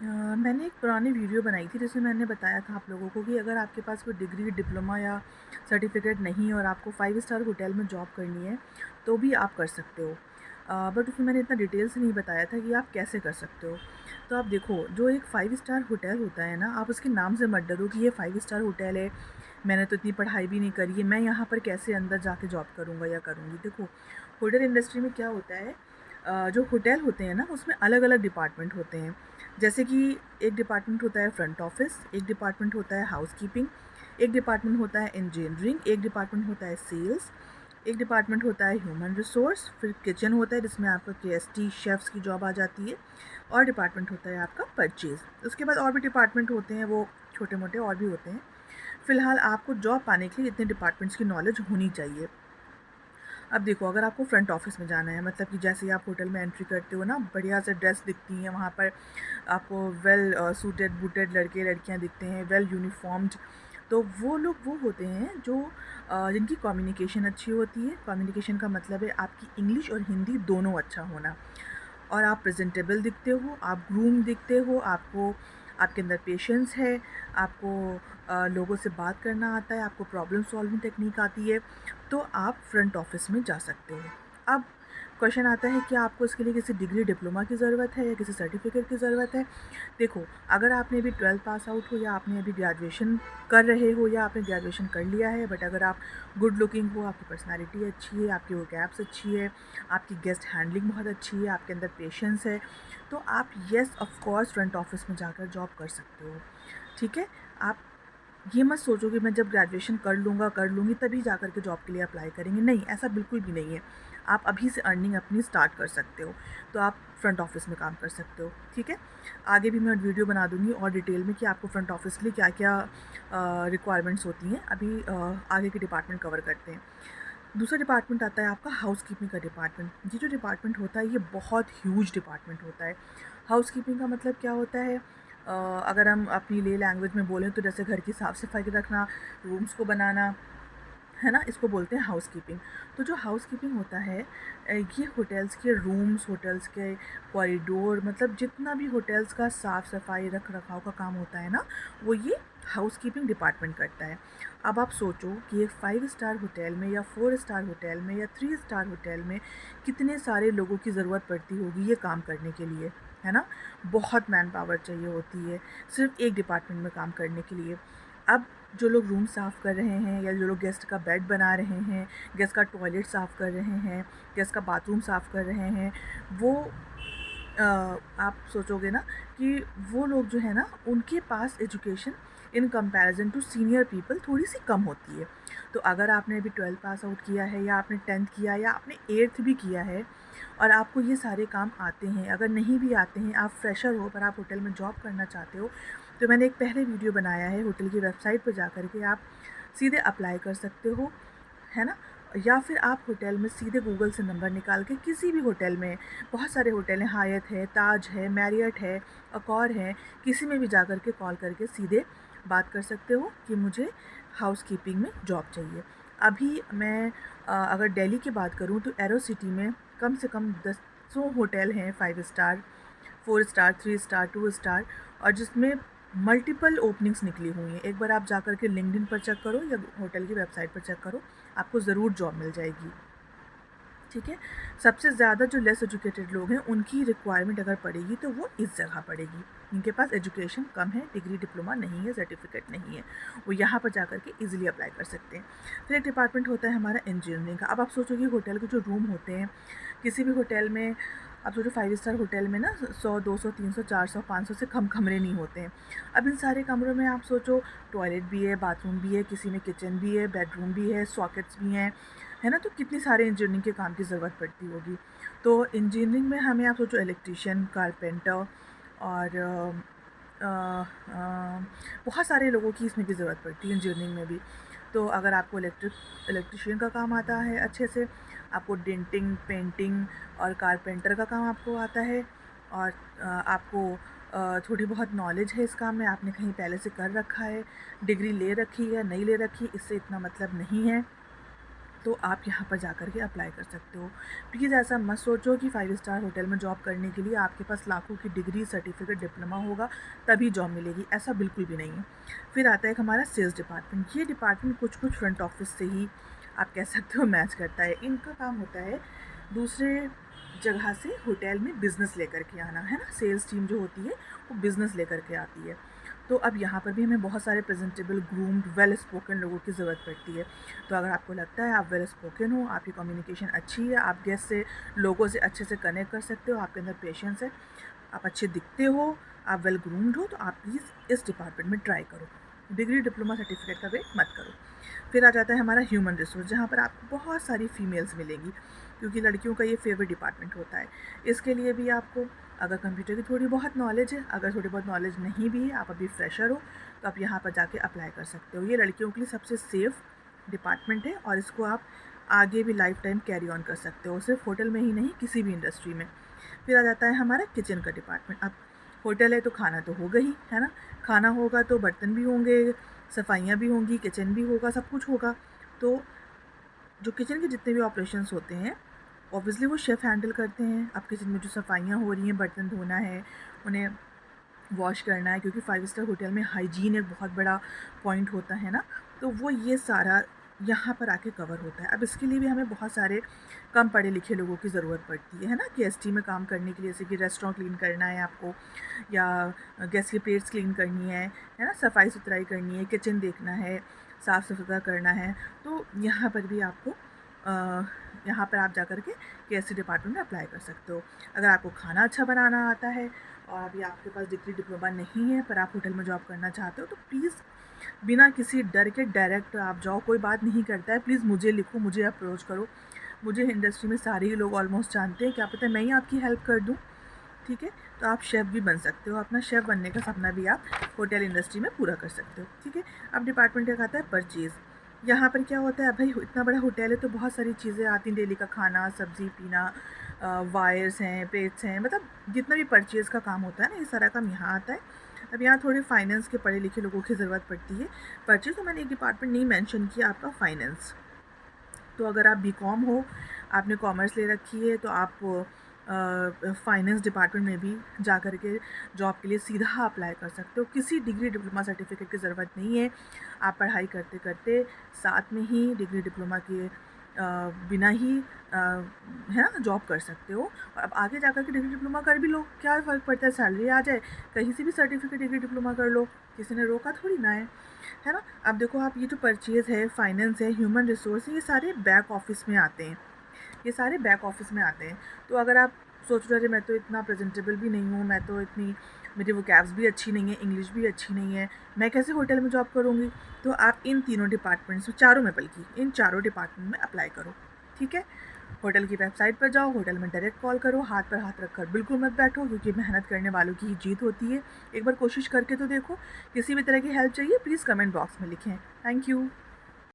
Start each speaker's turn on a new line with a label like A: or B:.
A: मैंने एक पुरानी वीडियो बनाई थी जिसमें मैंने बताया था आप लोगों को कि अगर आपके पास कोई डिग्री, डिप्लोमा या सर्टिफिकेट नहीं है और आपको 5 स्टार होटल में जॉब करनी है, तो भी आप कर सकते हो। बट उसमें मैंने इतना डिटेल से नहीं बताया था कि आप कैसे कर सकते हो। तो आप देखो, जो एक 5 स्टार होटल होता है ना, आप उसके नाम से मत डरो कि ये 5 स्टार होटल है, मैंने तो इतनी पढ़ाई भी नहीं करी है, मैं यहाँ पर कैसे अंदर जाके जॉब करूँगा या करूँगी। देखो, होटल इंडस्ट्री में क्या होता है, जो होटल होते हैं ना, उसमें अलग अलग डिपार्टमेंट होते हैं। जैसे कि एक डिपार्टमेंट होता है फ्रंट ऑफिस, एक डिपार्टमेंट होता है हाउसकीपिंग, एक डिपार्टमेंट होता है इंजीनियरिंग, एक डिपार्टमेंट होता है सेल्स, एक डिपार्टमेंट होता है ह्यूमन रिसोर्स, फिर किचन होता है जिसमें आपका केएसटी शेफ्स की जॉब आ जाती है, और डिपार्टमेंट होता है आपका परचेज़। उसके बाद और भी डिपार्टमेंट होते हैं, वो छोटे मोटे और भी होते हैं। फ़िलहाल आपको जॉब पाने के लिए इतने डिपार्टमेंट्स की नॉलेज होनी चाहिए। अब देखो, अगर आपको फ्रंट ऑफिस में जाना है, मतलब कि जैसे ही आप होटल में एंट्री करते हो ना, बढ़िया से ड्रेस दिखती हैं वहाँ पर आपको, वेल सूटेड बूटेड लड़के लड़कियाँ दिखते हैं, वेल यूनिफॉर्म्ड। तो वो लोग वो होते हैं जो जिनकी कम्युनिकेशन अच्छी होती है। कम्युनिकेशन का मतलब है आपकी इंग्लिश और हिंदी दोनों अच्छा होना, और आप प्रेजेंटेबल दिखते हो, आप ग्रूम दिखते हो, आपको आपके अंदर पेशेंस है, आपको लोगों से बात करना आता है, आपको प्रॉब्लम सॉल्विंग टेक्निक आती है, तो आप फ्रंट ऑफिस में जा सकते हो। अब क्वेश्चन आता है कि आपको इसके लिए किसी डिग्री, डिप्लोमा की ज़रूरत है या किसी सर्टिफिकेट की ज़रूरत है। देखो, अगर आपने अभी 12th पास आउट हो, या आपने अभी ग्रेजुएशन कर रहे हो, या आपने ग्रेजुएशन कर लिया है, बट अगर आप गुड लुकिंग हो, आपकी पर्सनालिटी अच्छी है, आपकी वोकैब्स अच्छी है, आपकी गेस्ट हैंडलिंग बहुत अच्छी है, आपके अंदर पेशेंस है, तो आप yes of course front office में जाकर जॉब कर सकते हो। ठीक है? आप ये मत सोचो कि मैं जब ग्रेजुएशन कर लूँगा, कर लूँगी तभी जा कर के जॉब के लिए अप्लाई करेंगे। नहीं, ऐसा बिल्कुल भी नहीं है। आप अभी से अर्निंग अपनी स्टार्ट कर सकते हो, तो आप फ्रंट ऑफिस में काम कर सकते हो। ठीक है? आगे भी मैं वीडियो बना दूँगी और डिटेल में कि आपको फ्रंट ऑफिस के लिए क्या-क्या रिक्वायरमेंट्स होती हैं। अभी आगे के डिपार्टमेंट कवर करते हैं। दूसरा डिपार्टमेंट आता है आपका हाउसकीपिंग का डिपार्टमेंट। ये जो डिपार्टमेंट होता है, ये बहुत ह्यूज डिपार्टमेंट होता है। हाउसकीपिंग का मतलब क्या होता है? अगर हम अपनी ले लैंग्वेज में बोलें तो जैसे घर की साफ़ सफाई रखना, रूम्स को बनाना, है ना? इसको बोलते हैं हाउसकीपिंग। तो जो हाउसकीपिंग होता है, ये होटल्स के रूम्स, होटल्स के कॉरिडोर, मतलब जितना भी होटल्स का साफ़-सफ़ाई, रख-रखाव का काम होता है ना, वो ये हाउसकीपिंग डिपार्टमेंट करता है। अब आप सोचो कि एक 5 स्टार होटल में या 4 स्टार होटल में या 3 स्टार होटल में कितने सारे लोगों की ज़रूरत पड़ती होगी ये काम करने के लिए, है ना? बहुत मैन पावर चाहिए होती है, सिर्फ़ एक डिपार्टमेंट में काम करने के लिए। अब जो लोग रूम साफ़ कर रहे हैं, या जो लोग गेस्ट का बेड बना रहे हैं, गेस्ट का टॉयलेट साफ़ कर रहे हैं, गेस्ट का बाथरूम साफ़ कर रहे हैं, वो आप सोचोगे ना कि वो लोग जो है ना, उनके पास education in comparison to senior people थोड़ी सी कम होती है। तो अगर आपने अभी 12th पास आउट किया है, या आपने 10th किया, या आपने 8th भी किया है, और आपको ये सारे काम आते हैं, अगर नहीं भी आते हैं, आप फ्रेशर हो पर आप होटल में जॉब करना चाहते हो, तो मैंने एक पहले वीडियो बनाया है, होटल की वेबसाइट पर जा कर के आप सीधे अप्लाई कर सकते हो, है ना? या फिर आप होटल में सीधे गूगल से नंबर निकाल के किसी भी होटल में, बहुत सारे होटल हैं, हायत है, ताज है, मैरियट है, अकॉर है, किसी में भी जा कर के कॉल करके सीधे बात कर सकते हो कि मुझे हाउसकीपिंग में जॉब चाहिए। अभी मैं अगर दिल्ली की बात करूँ तो एरो सिटी में कम से कम दसों होटल हैं, 5 स्टार, 4 स्टार, 3 स्टार, 2 स्टार, और जिसमें मल्टीपल ओपनिंग्स निकली हुई हैं। एक बार आप जा कर के लिंक्डइन पर चेक करो या होटल की वेबसाइट पर चेक करो, आपको ज़रूर जॉब मिल जाएगी। ठीक है? सबसे ज़्यादा जो लेस एजुकेटेड लोग हैं, उनकी रिक्वायरमेंट अगर पड़ेगी तो वो इस जगह पड़ेगी। इनके पास एजुकेशन कम है, डिग्री डिप्लोमा नहीं है, सर्टिफिकेट नहीं है, वो यहाँ पर जा कर के ईज़िली अप्लाई कर सकते हैं। फिर एक डिपार्टमेंट होता है हमारा इंजीनियरिंग का। अब आप सोचो कि होटल के जो रूम होते हैं, किसी भी होटल में, आप सोचो 5 स्टार होटल में ना 100, 200, 300, 400, 500 से कम कमरे नहीं होते हैं। अब इन सारे कमरों में आप सोचो, टॉयलेट भी है, बाथरूम भी है, किसी में किचन भी है, बेडरूम भी है, सॉकेट्स भी हैं, है ना? तो कितनी सारे इंजीनियरिंग के काम की ज़रूरत पड़ती होगी। तो इंजीनियरिंग में हमें, आप सोचो, इलेक्ट्रीशियन, कारपेंटर, और अ, अ, बहुत सारे लोगों की इसमें भी ज़रूरत पड़ती है इंजीनियरिंग में भी। तो अगर आपको इलेक्ट्रीशियन का काम आता है अच्छे से, आपको डेंटिंग, पेंटिंग और कारपेंटर का काम आपको आता है, और आपको थोड़ी बहुत नॉलेज है इस काम में, आपने कहीं पहले से कर रखा है, डिग्री ले रखी है, नहीं ले रखी, इससे इतना मतलब नहीं है। तो आप यहाँ पर जा कर के अप्लाई कर सकते हो। प्लीज़ ऐसा मत सोचो कि 5 स्टार होटल में जॉब करने के लिए आपके पास लाखों की डिग्री, सर्टिफिकेट, डिप्लोमा होगा तभी जॉब मिलेगी, ऐसा बिल्कुल भी नहीं है। फिर आता है हमारा सेल्स डिपार्टमेंट। ये डिपार्टमेंट कुछ कुछ फ्रंट ऑफिस से ही आप कह सकते हो मैच करता है। इनका काम होता है दूसरे जगह से होटल में बिज़नेस लेकर के आना, है ना। सेल्स टीम जो होती है वो बिज़नेस लेकर के आती है। तो अब यहाँ पर भी हमें बहुत सारे प्रेजेंटेबल, ग्रूम्ड, वेल स्पोकन लोगों की ज़रूरत पड़ती है। तो अगर आपको लगता है आप वेल स्पोकन हो, आपकी कम्युनिकेशन अच्छी है, आप गेस्ट से, लोगों से अच्छे से कनेक्ट कर सकते हो, आपके अंदर पेशेंस है, आप अच्छे दिखते हो, आप वेल ग्रूम्ड हो, तो आप प्लीज़ इस डिपार्टमेंट में ट्राई करो। डिग्री, डिप्लोमा, सर्टिफिकेट का वेट मत करो। फिर आ जाता है हमारा ह्यूमन रिसोर्स, जहाँ पर आपको बहुत सारी फीमेल्स मिलेंगी, क्योंकि लड़कियों का ये फेवरेट डिपार्टमेंट होता है। इसके लिए भी आपको अगर कंप्यूटर की थोड़ी बहुत नॉलेज है, अगर थोड़ी बहुत नॉलेज नहीं भी है, आप अभी फ्रेशर हो, तो आप यहाँ पर जाके अप्लाई कर सकते हो। ये लड़कियों के लिए सबसे सेफ़ डिपार्टमेंट है और इसको आप आगे भी लाइफ टाइम कैरी ऑन कर सकते हो, सिर्फ होटल में ही नहीं, किसी भी इंडस्ट्री में। फिर आ जाता है हमारा किचन का डिपार्टमेंट। अब होटल है तो खाना तो होगा ही, है ना। खाना होगा तो बर्तन भी होंगे, सफाइयाँ भी होंगी, किचन भी होगा, सब कुछ होगा। तो जो किचन के जितने भी ऑपरेशंस होते हैं ऑब्वियसली वो शेफ़ हैंडल करते हैं। अब किचन में जो सफाइयाँ हो रही हैं, बर्तन धोना है, उन्हें वॉश करना है, क्योंकि 5 स्टार होटल में हाइजीन एक बहुत बड़ा पॉइंट होता है ना। तो वो ये सारा यहाँ पर आके कवर होता है। अब इसके लिए भी हमें बहुत सारे कम पढ़े लिखे लोगों की ज़रूरत पड़ती है ना, कि एसटी में काम करने के लिए, जैसे कि रेस्टोरेंट क्लीन करना है आपको, या गेस्ट की प्लेट्स क्लीन करनी है ना, सफाई सुथराई करनी है, किचन देखना है, साफ़ सुथरा करना है। तो यहाँ पर भी आपको यहाँ पर आप जा कर के KSC डिपार्टमेंट में अप्लाई कर सकते हो। अगर आपको खाना अच्छा बनाना आता है और अभी आपके पास डिग्री, डिप्लोमा नहीं है, पर आप होटल में जॉब करना चाहते हो, तो प्लीज़ बिना किसी डर के डायरेक्ट आप जाओ, कोई बात नहीं करता है। प्लीज़ मुझे लिखो, मुझे अप्रोच करो। मुझे इंडस्ट्री में सारे ही लोग ऑलमोस्ट जानते हैं, क्या पता मैं ही आपकी हेल्प कर दूँ, ठीक है। तो आप शेफ़ भी बन सकते हो, अपना शेफ़ बनने का सपना भी आप होटल इंडस्ट्री में पूरा कर सकते हो, ठीक है। अब डिपार्टमेंट एक आता है परचेज़। यहाँ पर क्या होता है, भाई इतना बड़ा होटल है तो बहुत सारी चीज़ें आती हैं, डेली का खाना, सब्ज़ी, पीना, वायर्स हैं, प्लेट्स हैं, मतलब जितना भी परचेज़ का काम होता है ना, ये सारा काम यहाँ आता है। अब यहाँ थोड़े फाइनेंस के पढ़े लिखे लोगों की ज़रूरत पड़ती है। परचेज़ तो मैंने एक डिपार्टमेंट नहीं मेंशन किया, आपका फाइनेंस। तो अगर आप बीकॉम हो, आपने कॉमर्स ले रखी है, तो आप फाइनेंस डिपार्टमेंट में भी जा कर के जॉब के लिए सीधा अप्लाई कर सकते हो। किसी डिग्री, डिप्लोमा, सर्टिफिकेट की ज़रूरत नहीं है। आप पढ़ाई करते करते साथ में ही डिग्री, डिप्लोमा के बिना ही है ना, जॉब कर सकते हो। और अब आगे जाकर के डिग्री, डिप्लोमा कर भी लो, क्या फ़र्क पड़ता है, सैलरी आ जाए, कहीं से भी सर्टिफिकेट, डिग्री, डिप्लोमा कर लो, किसी ने रोका थोड़ी ना है ना। अब देखो आप, ये जो परचेज़ है, फाइनेंस है, ह्यूमन रिसोर्स है, ये सारे बैक ऑफिस में आते हैं, ये सारे बैक ऑफिस में आते हैं। तो अगर आप सोच रहे थे मैं तो इतना प्रेजेंटेबल भी नहीं हूँ, मैं तो इतनी, मेरी वोकैब्स भी अच्छी नहीं है, इंग्लिश भी अच्छी नहीं है, मैं कैसे होटल में जॉब करूँगी, तो आप इन तीनों डिपार्टमेंट्स में, चारों में, बल्कि इन चारों डिपार्टमेंट में अप्लाई करो, ठीक है। होटल की वेबसाइट पर जाओ, होटल में डायरेक्ट कॉल करो, हाथ पर हाथ रखकर बिल्कुल मत बैठो, क्योंकि मेहनत करने वालों की ही जीत होती है। एक बार कोशिश करके तो देखो। किसी भी तरह की हेल्प चाहिए प्लीज़ कमेंट बॉक्स में लिखें। Thank you.